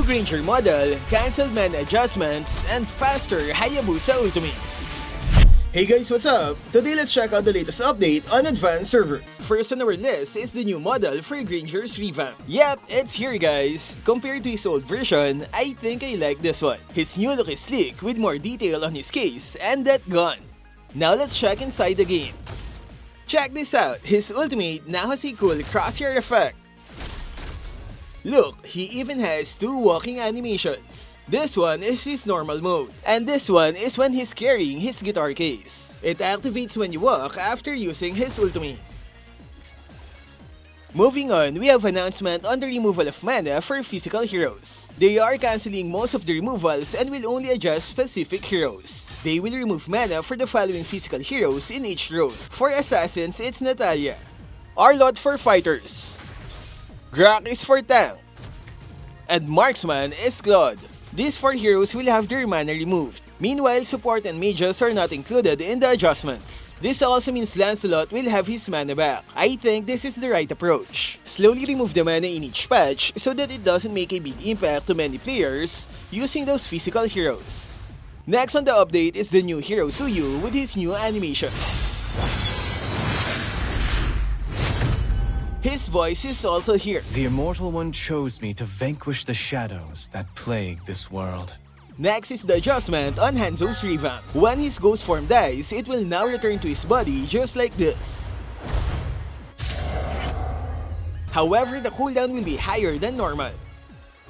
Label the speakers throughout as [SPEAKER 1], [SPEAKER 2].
[SPEAKER 1] Granger model, cancelled mana adjustments, and faster Hayabusa ultimate. Hey guys, what's up? Today let's check out the latest update on Advanced Server. First on our list is the new model for Granger's Revamp. Yep, it's here guys. Compared to his old version, I think I like this one. His new look is sleek with more detail on his case and that gun. Now let's check inside the game. Check this out, his ultimate now has a cool crosshair effect. Look, he even has two walking animations. This one is his normal mode, and this one is when he's carrying his guitar case. It activates when you walk after using his ultimate. Moving on, we have announcement on the removal of mana for physical heroes. They are cancelling most of the removals and will only adjust specific heroes. They will remove mana for the following physical heroes in each role. For assassins, it's Natalia. Arlott for fighters. Grak is for tank. And Marksman is Claude. These 4 heroes will have their mana removed. Meanwhile, support and mages are not included in the adjustments. This also means Lancelot will have his mana back. I think this is the right approach. Slowly remove the mana in each patch so that it doesn't make a big impact to many players using those physical heroes. Next on the update is the new hero Suyou with his new animation. His voice is also here.
[SPEAKER 2] The Immortal One chose me to vanquish the shadows that plague this world.
[SPEAKER 1] Next is the adjustment on Hanzo's revamp. When his ghost form dies, it will now return to his body just like this. However, the cooldown will be higher than normal.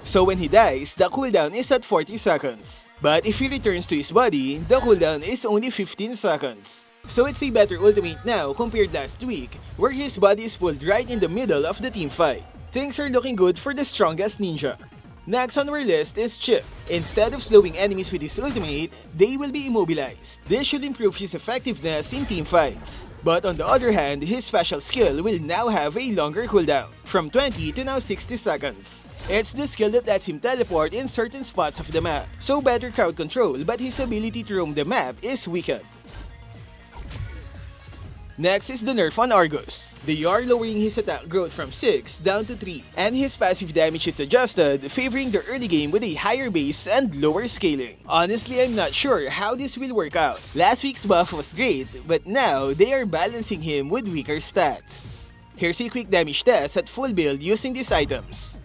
[SPEAKER 1] So when he dies, the cooldown is at 40 seconds. But if he returns to his body, the cooldown is only 15 seconds. So it's a better ultimate now compared last week, where his body is pulled right in the middle of the team fight. Things are looking good for the strongest ninja. Next on our list is Chip. Instead of slowing enemies with his ultimate, they will be immobilized. This should improve his effectiveness in team fights. But on the other hand, his special skill will now have a longer cooldown, from 20 to now 60 seconds. It's the skill that lets him teleport in certain spots of the map, so better crowd control, but his ability to roam the map is weakened. Next is the nerf on Argus. They are lowering his attack growth from 6 down to 3, and his passive damage is adjusted, favoring the early game with a higher base and lower scaling. Honestly, I'm not sure how this will work out. Last week's buff was great, but now they are balancing him with weaker stats. Here's a quick damage test at full build using these items.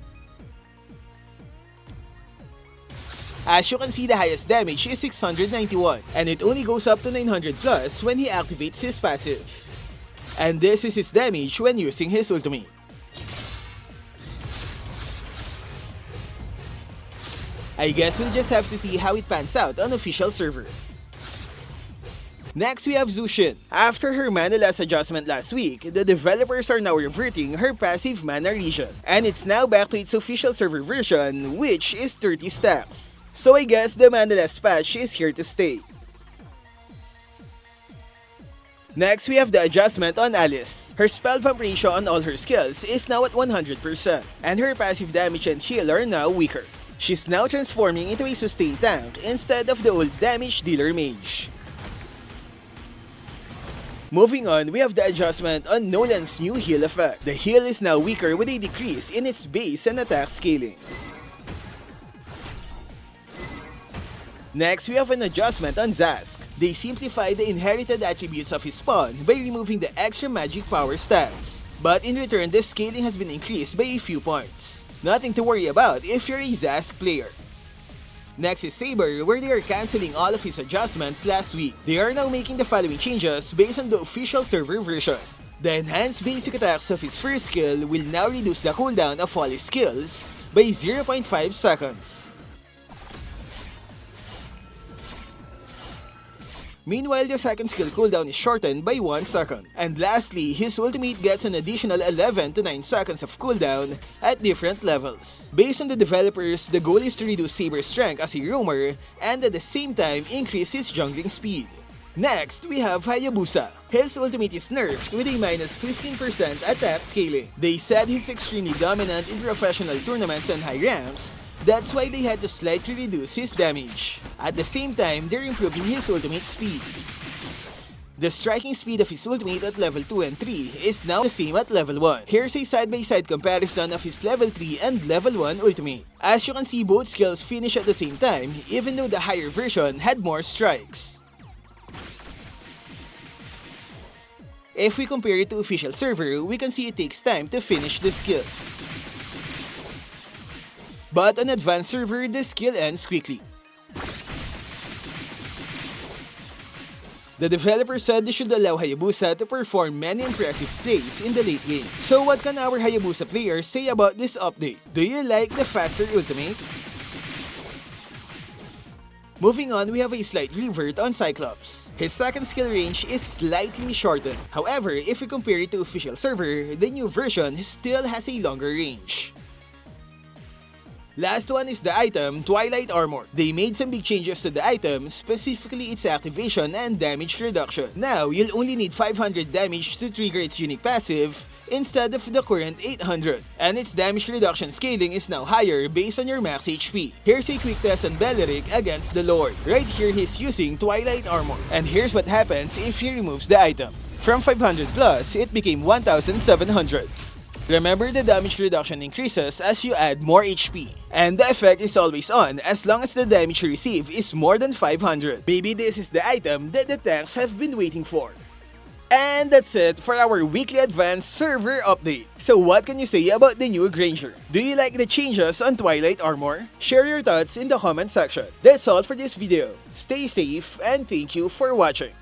[SPEAKER 1] As you can see, the highest damage is 691, and it only goes up to 900 plus when he activates his passive. And this is his damage when using his ultimate. I guess we'll just have to see how it pans out on official server. Next, we have Zhuxin. After her mana loss adjustment last week, the developers are now reverting her passive mana region, and it's now back to its official server version, which is 30 stacks. So I guess the mana loss patch is here to stay. Next, we have the adjustment on Alice. Her spell vamp ratio on all her skills is now at 100%, and her passive damage and heal are now weaker. She's now transforming into a sustained tank instead of the old damage dealer mage. Moving on, we have the adjustment on Nolan's new heal effect. The heal is now weaker with a decrease in its base and attack scaling. Next, we have an adjustment on Zhask. They simplify the inherited attributes of his spawn by removing the extra magic power stats. But in return, the scaling has been increased by a few points. Nothing to worry about if you're a Zhask player. Next is Saber, where they are cancelling all of his adjustments last week. They are now making the following changes based on the official server version. The enhanced basic attacks of his first skill will now reduce the cooldown of all his skills by 0.5 seconds. Meanwhile, the second skill cooldown is shortened by 1 second. And lastly, his ultimate gets an additional 11 to 9 seconds of cooldown at different levels. Based on the developers, the goal is to reduce Saber's strength as a roamer and at the same time increase his jungling speed. Next, we have Hayabusa. His ultimate is nerfed with a minus 15% attack scaling. They said he's extremely dominant in professional tournaments and high ranks. That's why they had to slightly reduce his damage. At the same time, they're improving his ultimate speed. The striking speed of his ultimate at level 2 and 3 is now the same at level 1. Here's a side-by-side comparison of his level 3 and level 1 ultimate. As you can see, both skills finish at the same time, even though the higher version had more strikes. If we compare it to official server, we can see it takes time to finish the skill. But on advanced server, the skill ends quickly. The developer said they should allow Hayabusa to perform many impressive plays in the late game. So what can our Hayabusa players say about this update? Do you like the faster ultimate? Moving on, we have a slight revert on Cyclops. His second skill range is slightly shortened. However, if we compare it to official server, the new version still has a longer range. Last one is the item, Twilight Armor. They made some big changes to the item, specifically its activation and damage reduction. Now, you'll only need 500 damage to trigger its unique passive, instead of the current 800. And its damage reduction scaling is now higher based on your max HP. Here's a quick test on Beleric against the Lord. Right here, he's using Twilight Armor. And here's what happens if he removes the item. From 500 plus, it became 1700. Remember, the damage reduction increases as you add more HP. And the effect is always on as long as the damage you receive is more than 500. Maybe this is the item that the tanks have been waiting for. And that's it for our weekly advanced server update. So what can you say about the new Granger? Do you like the changes on Twilight Armor? Share your thoughts in the comment section. That's all for this video. Stay safe and thank you for watching.